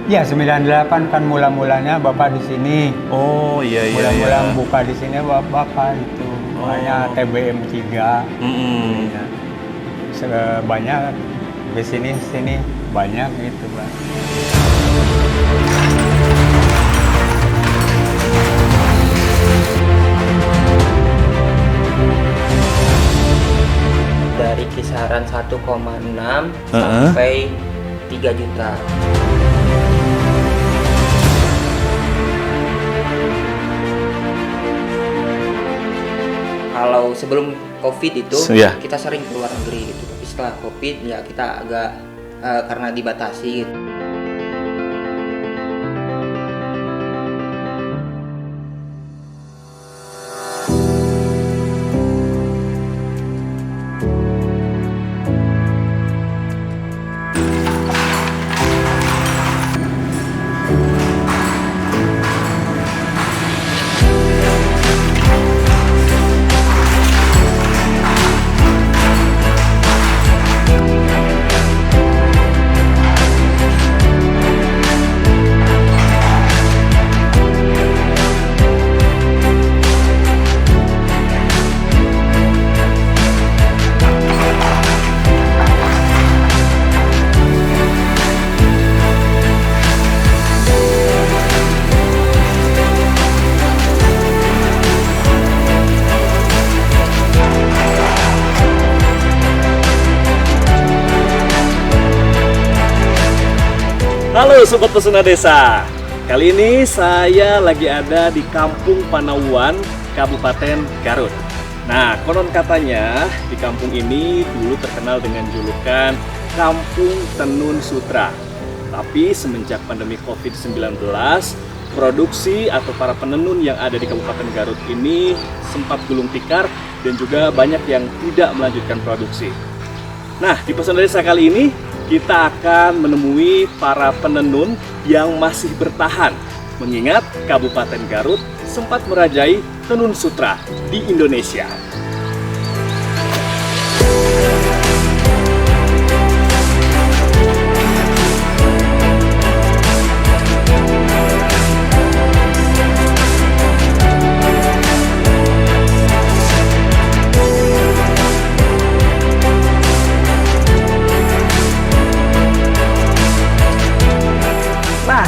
Ya, 98 kan mula-mulanya Bapak di sini. Oh iya iya. Mula-mula Iya. buka di sini Bapak itu. Makanya TBM 3. Mm-mm. Ya. Banyak di sini banyak gitu, Pak. Dari kisaran 1,6 sampai 3 juta. Kalau sebelum COVID itu Iya. kita sering keluar negeri gitu. Tapi setelah COVID ya kita agak karena dibatasi gitu. Halo Sobat Pesona Desa. Kali ini saya lagi ada di Kampung Panauan, Kabupaten Garut. Nah, konon katanya di kampung ini dulu terkenal dengan julukan Kampung Tenun Sutra. Tapi semenjak pandemi COVID-19, produksi atau para penenun yang ada di Kabupaten Garut ini sempat gulung tikar dan juga banyak yang tidak melanjutkan produksi. Nah, di Pesona Desa kali ini kita akan menemui para penenun yang masih bertahan, mengingat Kabupaten Garut sempat merajai tenun sutra di Indonesia.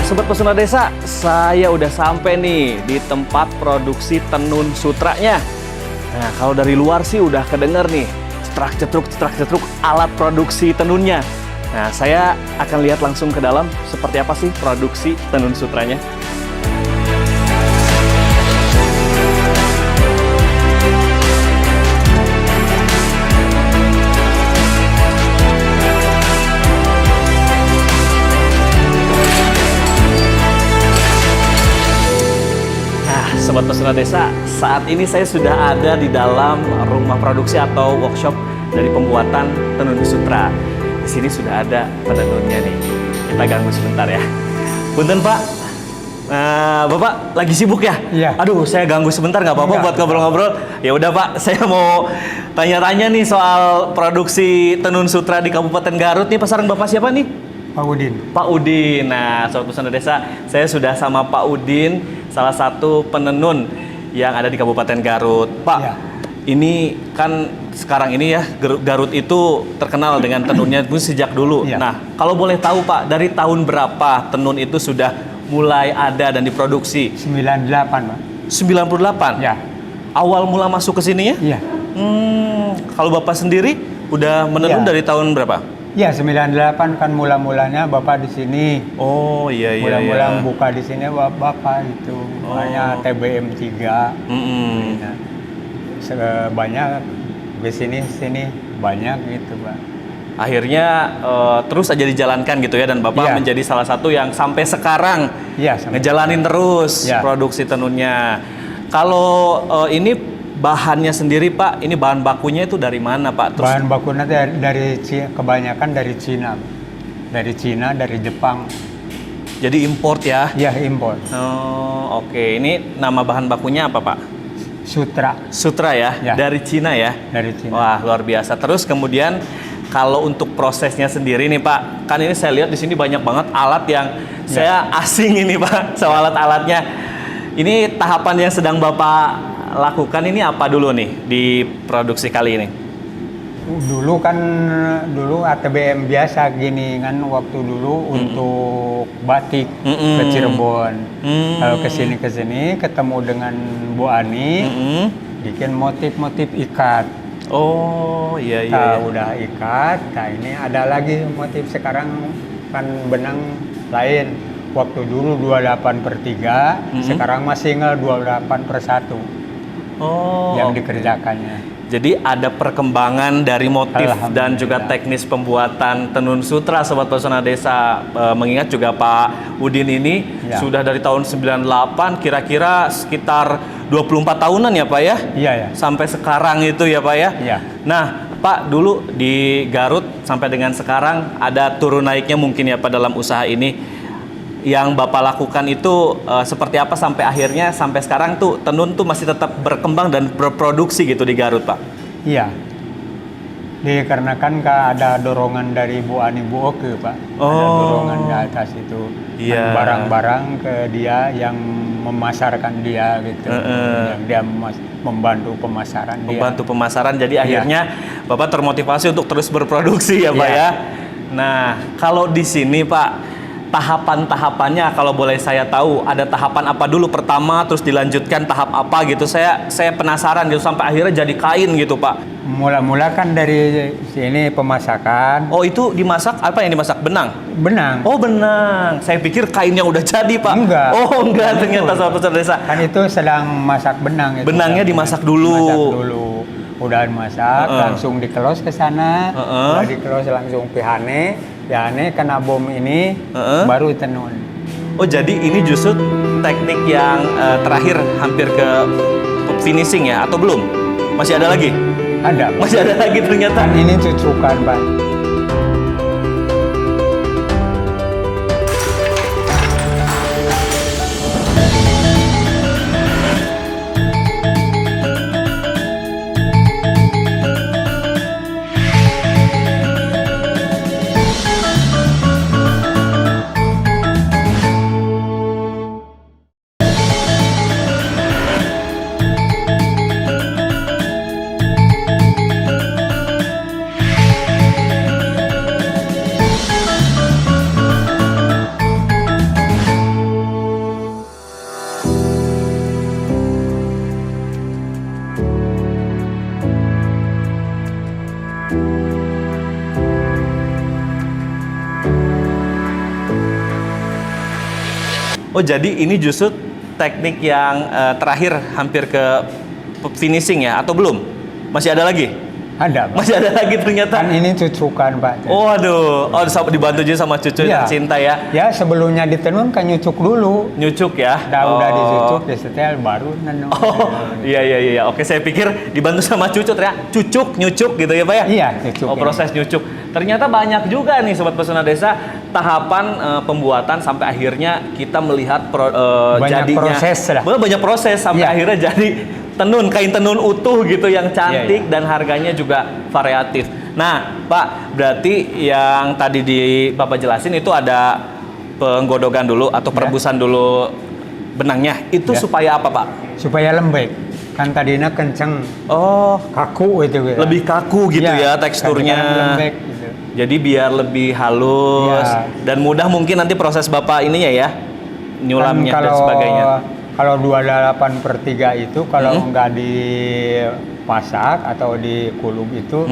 Sobat Pesona Desa, saya udah sampai nih di tempat produksi tenun sutranya. Nah, kalau dari luar sih udah kedenger nih, cetrak-cetruk alat produksi tenunnya. Nah, saya akan lihat langsung ke dalam seperti apa sih produksi tenun sutranya. Sobat Pesona Desa, saat ini saya sudah ada di dalam rumah produksi atau workshop dari pembuatan tenun sutra. Di sini sudah ada penenunnya nih. Kita ganggu sebentar ya. Punten Pak, Bapak lagi sibuk ya? Iya. Aduh, saya ganggu sebentar nggak apa-apa buat ngobrol-ngobrol? Ya udah Pak, saya mau tanya-tanya nih soal produksi tenun sutra di Kabupaten Garut nih. Pasarang Bapak siapa nih? Pak Udin. Pak Udin. Nah, Sobat Pesona Desa, saya sudah sama Pak Udin, salah satu penenun yang ada di Kabupaten Garut. Pak, Ya. ini kan sekarang ini ya, Garut itu terkenal dengan tenunnya sejak dulu. Ya. Nah, kalau boleh tahu Pak, dari tahun berapa tenun itu sudah mulai ada dan diproduksi? 98, Pak. 98? Ya. Awal mula masuk ke sini ya? Iya. Kalau Bapak sendiri udah menenun Ya. dari tahun berapa? Ya, 98 kan mula-mulanya Bapak di sini. Oh iya iya. Mula-mula iya. buka di sini Bapak itu. Makanya TBM 3. Mm-mm. Nah, banyak di sini banyak gitu, Pak. Akhirnya terus aja dijalankan gitu ya, dan Bapak Iya. menjadi salah satu yang sampai sekarang Iya, sampai ngejalanin terus Iya. produksi tenunnya. Kalau ini bahannya sendiri Pak, ini bahan bakunya itu dari mana Pak? Terus bahan bakunya kebanyakan dari Cina. Dari Cina, dari Jepang. jadi import ya? Ya, impor. Oh, oke. Ini nama bahan bakunya apa Pak? Sutra Sutra ya? Ya. Dari Cina ya? dari Cina. Wah, luar biasa. Terus kemudian Kalau untuk prosesnya sendiri nih Pak, kan ini saya lihat di sini banyak banget alat yang saya asing ini Pak, soal alat-alatnya. Ini tahapan yang sedang Bapak lakukan ini apa dulu nih di produksi kali ini? Dulu ATBM biasa gini kan waktu dulu untuk batik ke Cirebon. Kalau ke sini ketemu dengan Bu Ani, bikin motif-motif ikat. Oh iya. Udah ikat. Nah ini ada lagi motif sekarang kan benang lain. Waktu dulu 28/3, sekarang masih 28/1. Oh. Yang dikerjakannya. Jadi ada perkembangan dari motif dan juga teknis pembuatan tenun sutra Sobat Pesona Desa. Mengingat juga Pak Udin ini sudah dari tahun 98, kira-kira sekitar 24 tahunan ya Pak ya? Iya ya. Sampai sekarang itu ya Pak ya? Iya. Nah Pak, dulu di Garut sampai dengan sekarang ada turun naiknya mungkin ya Pak dalam usaha ini. Yang Bapak lakukan itu seperti apa sampai akhirnya sampai sekarang tuh tenun tuh masih tetap berkembang dan berproduksi gitu di Garut Pak? Iya. Dikarenakan ada dorongan dari Bu Ani Bu Oke Pak. Ada dorongan di atas itu. Iya. Barang-barang ke dia yang memasarkan dia gitu. Yang dia membantu pemasaran dia. Membantu pemasaran, jadi akhirnya Bapak termotivasi untuk terus berproduksi ya Pak ya. Nah, kalau di sini Pak, tahapan-tahapannya kalau boleh saya tahu, ada tahapan apa dulu pertama terus dilanjutkan tahap apa gitu, saya penasaran gitu sampai akhirnya jadi kain gitu Pak. Mula-mula kan dari sini pemasakan. Oh itu dimasak, apa yang dimasak? Benang? Benang. Oh benang, saya pikir kainnya udah jadi Pak. Enggak. Oh enggak, ternyata Sobat Pesona Desa. Kan itu sedang masak benang itu. Benangnya dimasak dulu. Masak dulu. Udah masak, langsung dikelos ke sana. Udah dikelos langsung pihane kena bom ini, baru tenun. Oh jadi ini justru teknik yang terakhir hampir ke finishing ya, atau belum? Masih ada lagi? Ada. Masih ada lagi ternyata. Kan ini cucukan Pak. Oh jadi ini justru teknik yang terakhir hampir ke finishing ya, atau belum? Masih ada lagi? Ada Pak. Masih ada lagi ternyata. Kan ini cucukan Pak. Oh aduh, dibantu juga sama cucu cinta ya? Ya sebelumnya ditenun kan nyucuk dulu. Nyucuk ya? Udah dicucuk, disetel, baru nenun. Oh iya. Oke, saya pikir dibantu sama cucu ya. Nyucuk gitu ya Pak ya? Iya, nyucuk. Oh proses nyucuk. Ternyata banyak juga nih Sobat Pesona Desa tahapan pembuatan sampai akhirnya kita melihat banyak jadinya. Proses lah. Banyak proses sampai akhirnya jadi kain tenun utuh gitu yang cantik dan harganya juga variatif. Nah, Pak, berarti yang tadi Bapak jelasin itu ada penggodogan dulu atau perebusan dulu benangnya. Itu supaya apa, Pak? Supaya lembek. Kan tadinya kenceng. Oh, kaku itu. Lebih kaku gitu ya teksturnya. Lembek gitu. Jadi biar lebih halus dan mudah mungkin nanti proses Bapak ininya ya, nyulamnya dan sebagainya. Kalau 28/3 itu kalau nggak dipasak atau dikulub itu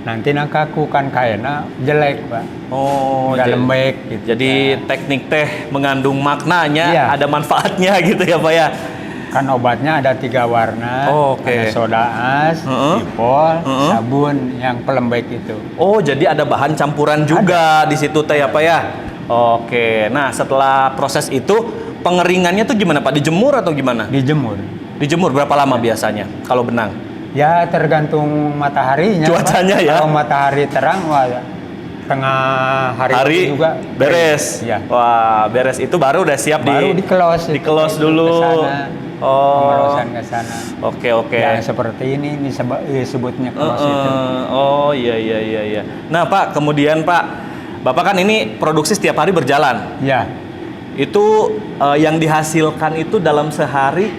nanti kaku kan kainnya jelek Pak. Oh, nggak lembek gitu. Jadi teknik teh mengandung maknanya, ada manfaatnya gitu ya Pak ya. Kan obatnya ada 3 warna, ada soda as, sipol, sabun yang pelembek itu. Oh, jadi ada bahan campuran juga di situ teh ya Pak ya. Oke, nah setelah proses itu pengeringannya tuh gimana Pak? Dijemur atau gimana? Dijemur. Dijemur berapa lama biasanya kalau benang? Ya tergantung mataharinya. Cuacanya Pak. ya. Kalau matahari terang, wah tengah hari juga beres. Ya. Wah beres itu baru udah siap baru dikelos dulu. Pemalosan ke sana. Oke, oke. Ya seperti ini disebutnya cross itu. Oh, iya. Nah, Pak, kemudian Pak, Bapak kan ini produksi setiap hari berjalan. Ya, Itu yang dihasilkan itu dalam sehari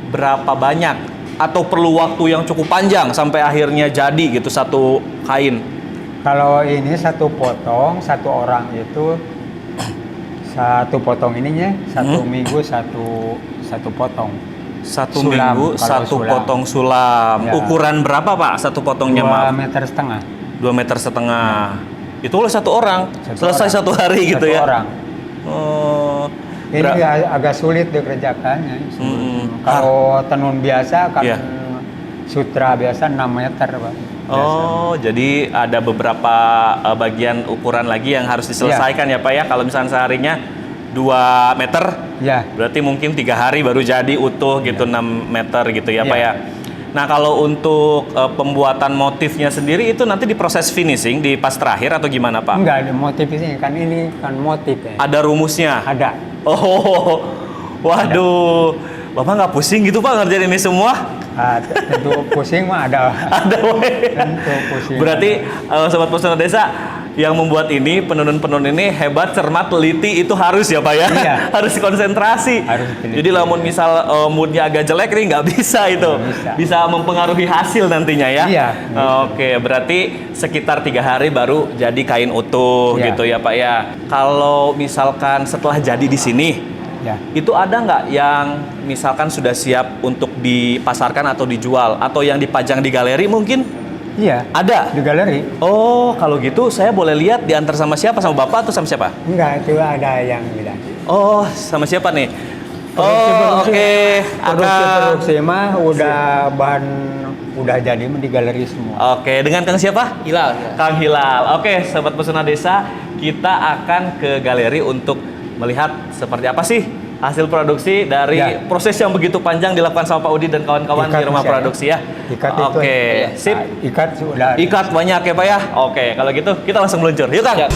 berapa banyak? Atau perlu waktu yang cukup panjang sampai akhirnya jadi gitu satu kain? kalau ini satu potong, satu orang itu satu potong ininya satu minggu satu potong. Satu Sulam, minggu kalau satu sulam. potong sulam. Ya. Ukuran berapa Pak satu potongnya? 2,5 meter. 2,5 meter. Itu oleh satu orang. Satu Selesai orang. satu hari gitu Satu ya. orang. Oh. Ini agak sulit dikerjakannya. Kalau tenun biasa kan Iya. sutra biasa 6 meter, Pak. Oh, jadi ada beberapa bagian ukuran lagi yang harus diselesaikan ya Pak ya. Kalau misalnya seharinya 2 meter, Ya, berarti mungkin 3 hari baru jadi utuh gitu 6 meter gitu ya Pak ya. Nah, kalau untuk pembuatan motifnya sendiri itu nanti diproses finishing di pas terakhir atau gimana Pak? enggak ada motif ini kan motif ya. Ada rumusnya? Ada. Oh, waduh. Bapak nggak pusing gitu Pak ngerjain ini semua? Tentu pusing mah ada. Ada weh. Tentu pusing. Berarti Sobat Pesona Desa yang membuat ini, penenun-penenun ini hebat, cermat, teliti, itu harus ya Pak ya? Iya. Harus konsentrasi. Harus teliti. Jadi lamun misal moodnya agak jelek ini nggak bisa itu. Nggak bisa. Bisa mempengaruhi hasil nantinya ya? Iya. Oke, berarti sekitar 3 hari baru jadi kain utuh Iya. gitu ya Pak ya? Kalau misalkan setelah jadi di sini, Ya. itu ada nggak yang misalkan sudah siap untuk dipasarkan atau dijual? Atau yang dipajang di galeri mungkin? Iya. Ada? Di galeri? Oh, kalau gitu saya boleh lihat diantar sama siapa? Sama Bapak atau sama siapa? Enggak, itu ada yang bilang. Oh, sama siapa nih? Oh, Produksi- oke. Produksi mah udah jadi di galeri semua. Oke, dengan Kang siapa? Hilal. Kang Hilal. Oke, Sobat Pesona Desa, kita akan ke galeri untuk melihat seperti apa sih hasil produksi dari Ya. proses yang begitu panjang dilakukan sama Pak Udi dan kawan-kawan di Ikat rumah bisa, ya? produksi ya. Ikat itu. Oke, sip. Ikat sudah. ada. Ikat banyak ya Pak ya. Oke, kalau gitu kita langsung meluncur. Yuk Kang. Ya.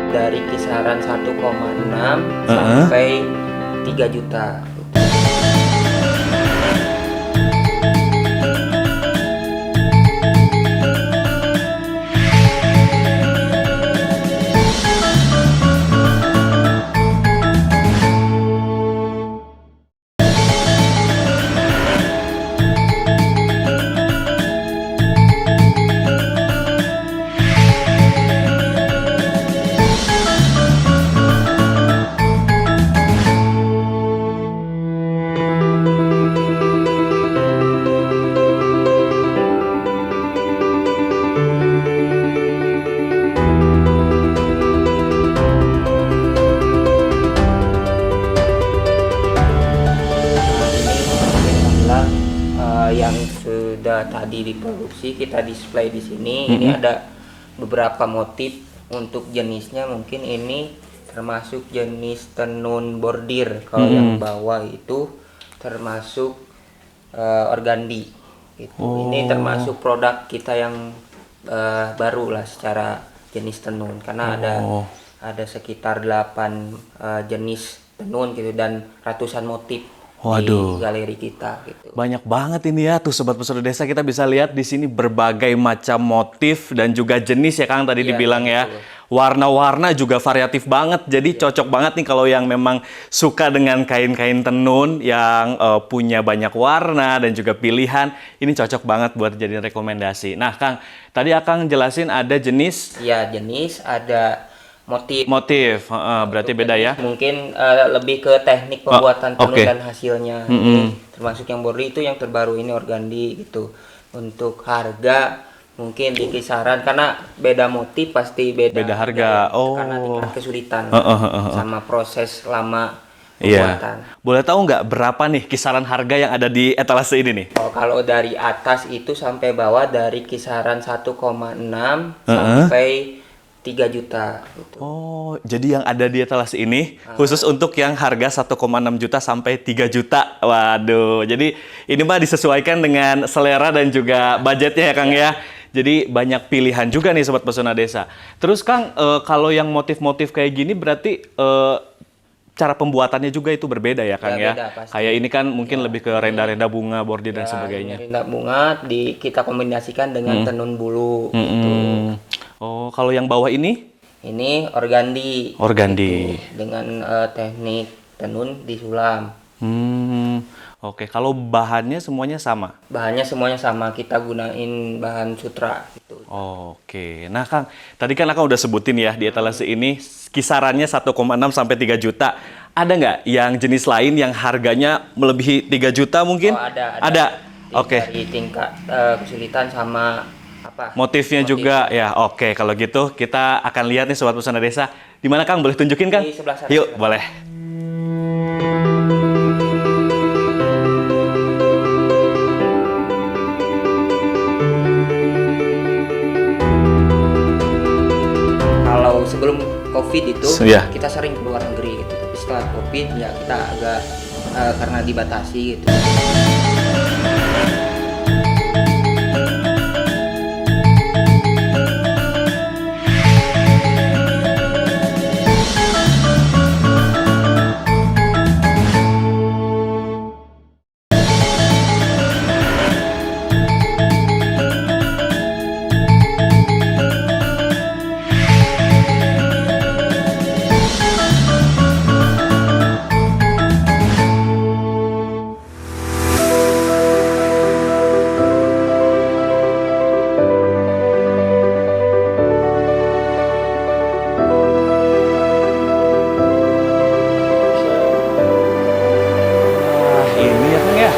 Dari kisaran 1,6 sampai 3 juta. Inilah yang sudah tadi diproduksi kita display di sini. Ini ada beberapa motif untuk jenisnya. Mungkin ini termasuk jenis tenun bordir. Kalau yang bawah itu termasuk organdi. Gitu. Ini termasuk produk kita yang baru lah secara jenis tenun karena ada sekitar 8 jenis tenun gitu dan ratusan motif. Waduh. Di galeri kita gitu. Banyak banget ini ya tuh Sobat Pesona Desa, kita bisa lihat di sini berbagai macam motif dan juga jenis ya Kang tadi Iya, dibilang ya. betul. Warna-warna juga variatif banget. Jadi cocok banget nih kalau yang memang suka dengan kain-kain tenun yang punya banyak warna dan juga pilihan. Ini cocok banget buat jadi rekomendasi. Nah Kang, tadi Akang jelasin ada jenis Ya jenis ada motif. berarti beda ya. Mungkin lebih ke teknik pembuatan tenun oke. dan hasilnya. Ini termasuk yang bordir itu yang terbaru ini organdi gitu. Untuk harga mungkin di kisaran karena beda motif pasti beda harga. ya. Oh. Karena tingkat kesulitan sama proses lama Iya. pembuatan. Boleh tahu nggak berapa nih kisaran harga yang ada di etalase ini nih? Oh, kalau dari atas itu sampai bawah dari kisaran 1,6 sampai 3 juta gitu. Oh, jadi yang ada di etalase ini khusus untuk yang harga 1,6 juta sampai 3 juta. Waduh, jadi ini mah disesuaikan dengan selera dan juga budgetnya ya Kang ya. Jadi banyak pilihan juga nih Sobat Pesona Desa. Terus Kang, kalau yang motif-motif kayak gini berarti cara pembuatannya juga itu berbeda ya Kang ya. beda pasti. Kayak ini kan mungkin lebih ke renda-renda bunga, bordir dan Ya, sebagainya. ini renda bunga kita kombinasikan dengan tenun bulu gitu. Oh, kalau yang bawah ini? Ini organdi. Organdi. Gitu. Dengan teknik tenun di sulam. Oke. Kalau bahannya semuanya sama? Bahannya semuanya sama, kita gunain bahan sutra gitu. Oke. Nah Kang, tadi kan Akang udah sebutin ya di etalase ini kisarannya 1,6 sampai 3 juta. Ada nggak yang jenis lain yang harganya melebihi 3 juta mungkin? Oh, ada. Ada. Oke. Dari tingkat kesulitan sama apa? Motifnya juga ya. Oke, kalau gitu kita akan lihat nih Sobat Pesona Desa. Di mana Kang? Boleh tunjukin Kang? Di sebelah sana. Yuk, boleh. Kalau sebelum COVID itu Iya. kita sering keluar negeri gitu. Tapi setelah COVID ya kita agak karena dibatasi gitu. Ini ya Kang ya.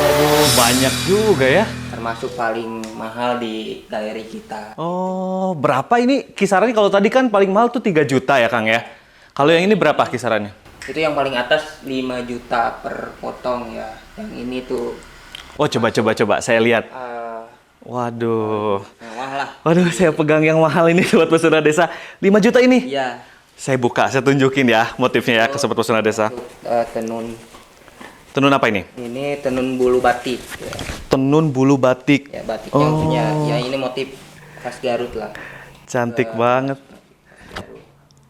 Aduh, banyak juga ya. Termasuk paling mahal di galeri kita. Oh, berapa ini kisarannya? Kalau tadi kan paling mahal tuh 3 juta ya Kang ya. Kalau yang ini berapa kisarannya? Itu yang paling atas 5 juta per potong ya. Yang ini tuh Oh, coba saya lihat. eh, Waduh. mewah lah. Waduh, saya pegang yang mahal ini Sobat Pesona Desa. 5 juta ini. Iya. Saya buka, saya tunjukin ya motifnya ya ke Sobat Pesona Desa. Untuk, tenun. Tenun apa ini? Ini tenun bulu batik. Ya, Tenun bulu batik. ya batiknya punya. Ya ini motif khas Garut lah. Cantik banget.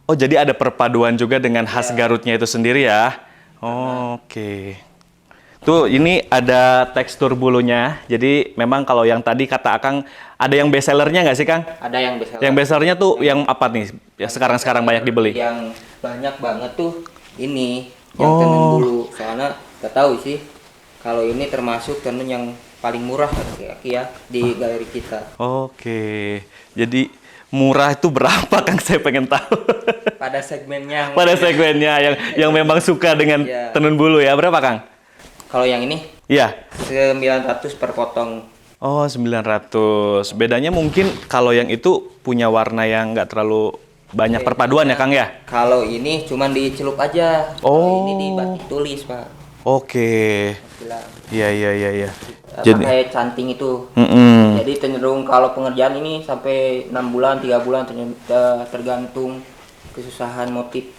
Oh, jadi ada perpaduan juga dengan khas Garutnya itu sendiri ya. Oke. Tuh, ini ada tekstur bulunya. Jadi memang kalau yang tadi kata Akang, ada yang best sellernya nggak sih Kang? Ada yang besar. Yang best sellernya tuh yang apa nih? Yang sekarang banyak dibeli. Yang banyak banget tuh ini yang tenun bulu. Soalnya nggak tahu sih kalau ini termasuk tenun yang paling murah ya di galeri kita. Oke. Jadi murah itu berapa Kang? Saya pengen tahu. Pada segmennya. Pada segmennya yang memang suka dengan Iya. tenun bulu ya. Berapa Kang? Kalau yang ini Iya. 900 per potong. Oh, 900. Bedanya mungkin kalau yang itu punya warna yang nggak terlalu banyak perpaduan ya, Kang ya? Kalau ini cuman dicelup aja. Oh. Kalau ini di batik tulis, Pak. Oke. Bilang. Iya. Jadi, Pakai canting itu. mm-mm. Jadi cenderung kalau pengerjaan ini sampai 6 bulan, 3 bulan tergantung kesusahan motif.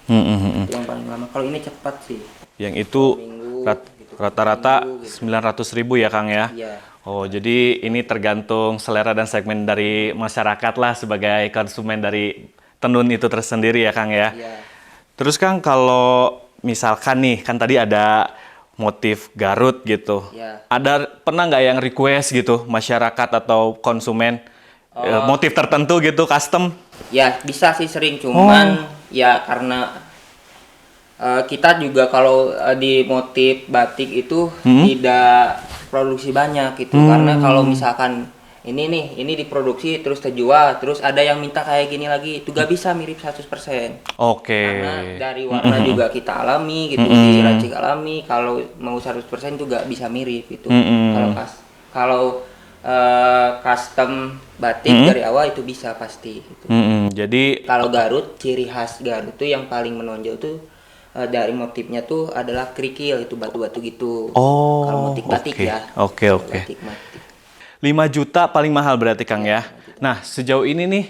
Mm-mm. Itu yang paling lama. Kalau ini cepat sih. Yang itu Minggu, gitu. rata-rata Minggu, gitu. 900.000 ya, Kang ya? Iya. Oh, jadi ini tergantung selera dan segmen dari masyarakat lah sebagai konsumen dari tenun itu tersendiri ya, Kang ya? Iya. Terus Kang, kalau misalkan nih, kan tadi ada motif Garut gitu. Iya. Ada pernah nggak yang request gitu masyarakat atau konsumen motif tertentu gitu custom? Ya bisa sih sering, cuman ya karena kita juga kalau di motif batik itu tidak produksi banyak gitu. Karena kalau misalkan ini diproduksi terus terjual, terus ada yang minta kayak gini lagi, itu gak bisa mirip 100%. Oke. Karena dari warna juga kita alami gitu, diracik alami, kalau mau 100% juga bisa mirip gitu. Kalau custom batik dari awal itu bisa pasti gitu. Jadi Kalau Garut, ciri khas Garut tuh yang paling menonjol tuh dari motifnya tuh adalah kerikil, itu batu-batu gitu. Kalau motif batik ya. Oke. Batik batik. 5 juta paling mahal berarti Kang ya. Nah, sejauh ini nih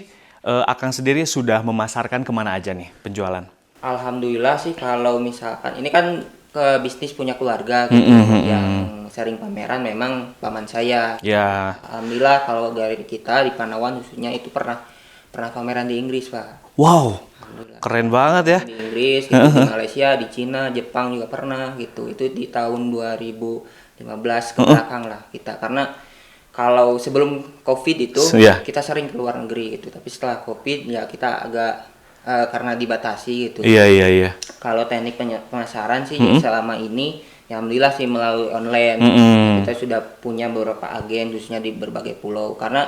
Akang sendiri sudah memasarkan kemana aja nih penjualan? Alhamdulillah sih kalau misalkan ini kan ke bisnis punya keluarga gitu, yang sering pameran memang paman saya. Ya. Alhamdulillah kalau galeri kita di Panawan khususnya itu pernah pernah pameran di Inggris, Pak. Wow, Alhamdulillah. keren banget ya. Di Inggris, gitu, di Malaysia, di Cina, Jepang juga pernah gitu. Itu di tahun 2015 ke belakang lah kita. Karena kalau sebelum COVID itu Iya. kita sering keluar negeri gitu. Tapi setelah COVID ya kita agak karena dibatasi gitu. Iya, iya, iya. Kalau teknik pemasaran sih selama ini ya alhamdulillah sih melalui online. Kita sudah punya beberapa agen khususnya di berbagai pulau. Karena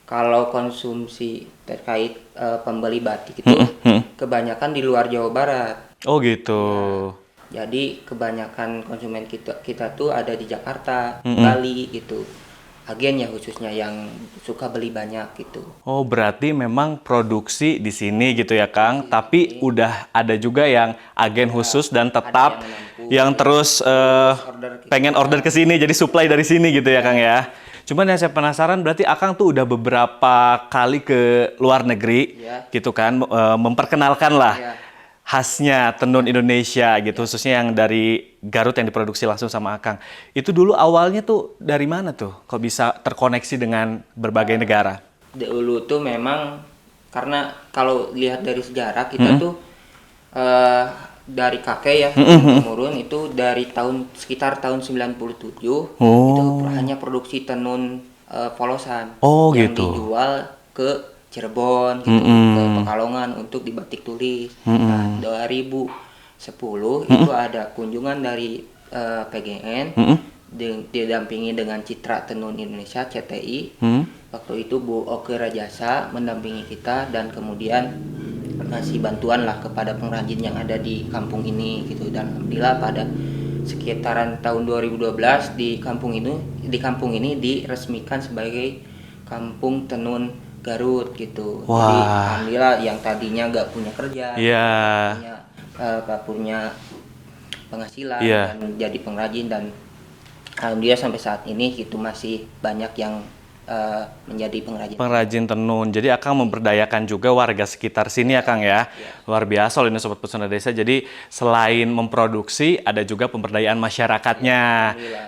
kalau konsumsi terkait pembeli batik itu kebanyakan di luar Jawa Barat. Oh gitu. Jadi kebanyakan konsumen kita tuh ada di Jakarta, Bali gitu. Agen ya khususnya yang suka beli banyak gitu. Oh, berarti memang produksi di sini gitu ya, Kang. Tapi udah ada juga yang agen khusus dan tetap yang terus pengen order ke sini, jadi supply dari sini gitu ya, Kang ya. Cuman yang saya penasaran berarti Akang tuh udah beberapa kali ke luar negeri gitu kan, memperkenalkan lah khasnya tenun Indonesia gitu, khususnya yang dari Garut yang diproduksi langsung sama Akang. Itu dulu awalnya tuh dari mana tuh? Kok bisa terkoneksi dengan berbagai negara? Dulu tuh memang karena kalau lihat dari sejarah kita tuh dari kakek ya turun itu dari sekitar tahun 97 itu hanya produksi tenun polosan yang gitu. dijual ke Cirebon gitu, ke Pekalongan untuk dibatik tulis. Nah, 2010 itu ada kunjungan dari PGN didampingi dengan Citra Tenun Indonesia (CTI). Waktu itu Bu Oke Rajasa mendampingi kita dan kemudian ngasih bantuan lah kepada pengrajin yang ada di kampung ini gitu. Dan alhamdulillah pada sekitaran tahun 2012 di kampung ini diresmikan sebagai Kampung Tenun Garut gitu. Wah. Jadi alhamdulillah yang tadinya nggak punya kerja, nggak punya penghasilan dan jadi pengrajin, dan alhamdulillah sampai saat ini itu masih banyak yang menjadi pengrajin tenun. Jadi Akang memberdayakan juga warga sekitar sini ya, Kang ya. Luar biasa loh ini Sobat Pesona Desa. Jadi selain memproduksi ada juga pemberdayaan masyarakatnya.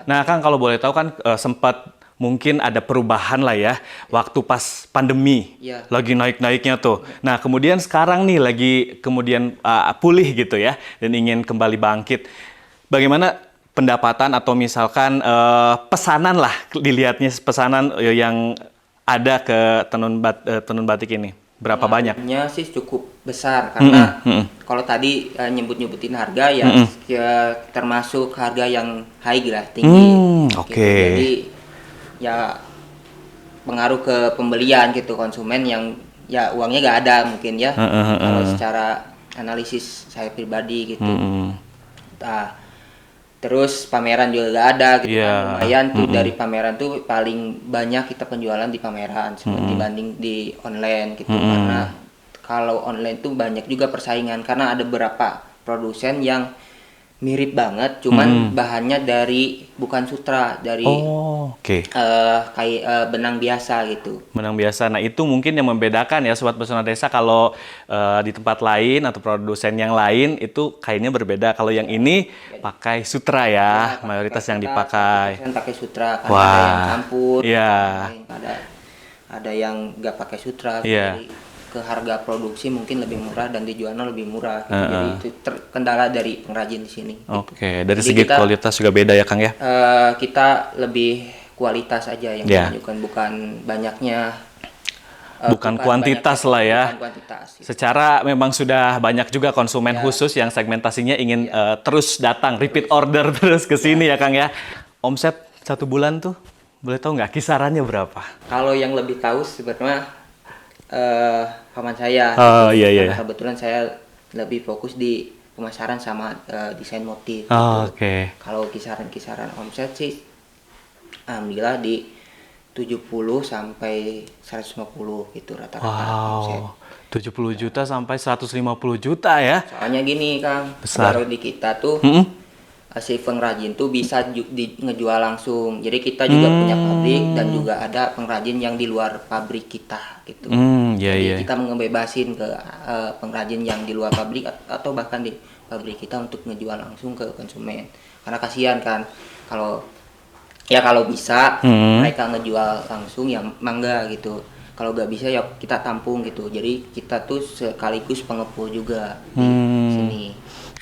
Nah, Kang kalau boleh tahu kan sempat mungkin ada perubahan lah ya waktu pas pandemi lagi naik-naiknya tuh. Nah kemudian sekarang nih lagi kemudian pulih gitu ya dan ingin kembali bangkit. Bagaimana pendapatan atau misalkan pesanan lah dilihatnya pesanan yang ada ke tenun batik ini? Berapa banyak? Pengaruhnya sih cukup besar karena kalau tadi nyebut-nyebutin harga ya termasuk harga yang high lah, tinggi. Gitu. Jadi ya pengaruh ke pembelian gitu, konsumen yang ya uangnya nggak ada mungkin ya kalau secara analisis saya pribadi gitu. Nah, terus pameran juga nggak ada gitu kan, lumayan tuh dari pameran tuh paling banyak kita penjualan di pameran dibanding di online gitu. Karena kalau online tuh banyak juga persaingan karena ada beberapa produsen yang mirip banget, cuman bahannya bukan sutra, dari kayak benang biasa gitu. Benang biasa. Nah itu mungkin yang membedakan ya Sobat Pesona Desa, kalau di tempat lain atau produsen yang lain itu kainnya berbeda. Kalau yang ini pakai sutra ya, mayoritas yang dipakai. Pakai sutra, karena ada yang campur, ada yang nggak pakai sutra. Jadi ke harga produksi mungkin lebih murah dan dijualnya lebih murah gitu. Jadi itu kendala dari pengrajin di sini. Dari segi kualitas juga beda ya Kang ya? Kita lebih kualitas aja yang menunjukkan, bukan banyaknya, bukan kuantitas lah ya. Bukan kuantitas, gitu. Secara memang sudah banyak juga konsumen khusus yang segmentasinya ingin terus datang, repeat order terus ke sini ya Kang ya. Omset 1 bulan tuh boleh tahu nggak kisarannya berapa? Kalau yang lebih tahu sebenarnya paman saya. Karena kebetulan saya lebih fokus di pemasaran sama desain motif. Kalau kisaran omset sih alhamdulillah di 70 sampai 150 gitu rata-rata omset. 70 juta sampai 150 juta ya. Soalnya gini Kang, baru di kita tuh si pengrajin tuh bisa ngejual langsung. Jadi kita juga punya pabrik dan juga ada pengrajin yang di luar pabrik kita gitu. Jadi kita ngebebasin ke pengrajin yang di luar pabrik atau bahkan di pabrik kita untuk ngejual langsung ke konsumen. Karena kasihan kan kalau bisa mereka ngejual langsung ya mangga gitu. kalau nggak bisa ya kita tampung gitu. Jadi kita tuh sekaligus pengepul juga di sini.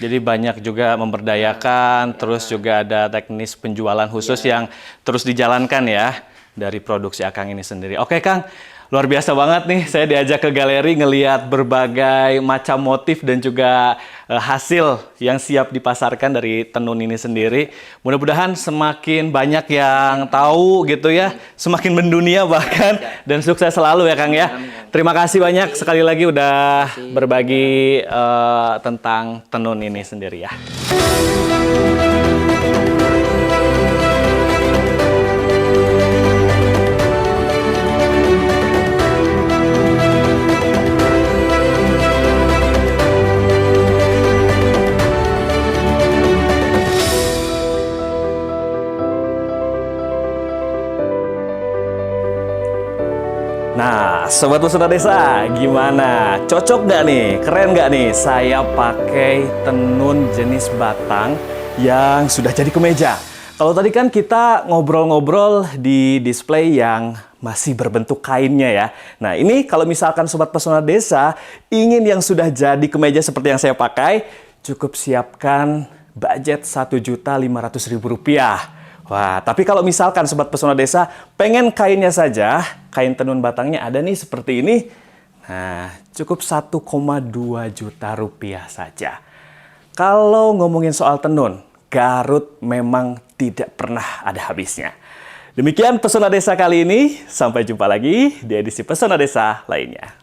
Jadi banyak juga memberdayakan, terus juga ada teknis penjualan khusus yang terus dijalankan ya dari produksi Akang ini sendiri. Oke Kang, luar biasa banget nih. Saya diajak ke galeri ngelihat berbagai macam motif dan juga hasil yang siap dipasarkan dari tenun ini sendiri. Mudah-mudahan semakin banyak yang tahu gitu ya, semakin mendunia bahkan, dan sukses selalu ya Kang ya. Terima kasih banyak sekali lagi udah berbagi tentang tenun ini sendiri ya. Nah, Sobat Pesona Desa, gimana? Cocok nggak nih? Keren nggak nih? Saya pakai tenun jenis batang yang sudah jadi kemeja. Kalau tadi kan kita ngobrol-ngobrol di display yang masih berbentuk kainnya ya. Nah, ini kalau misalkan Sobat Pesona Desa ingin yang sudah jadi kemeja seperti yang saya pakai, cukup siapkan budget Rp1.500.000. Wah, tapi kalau misalkan Sobat Pesona Desa pengen kainnya saja, kain tenun batangnya ada nih seperti ini. Nah, cukup Rp1,2 juta saja. Kalau ngomongin soal tenun, Garut memang tidak pernah ada habisnya. Demikian Pesona Desa kali ini, sampai jumpa lagi di edisi Pesona Desa lainnya.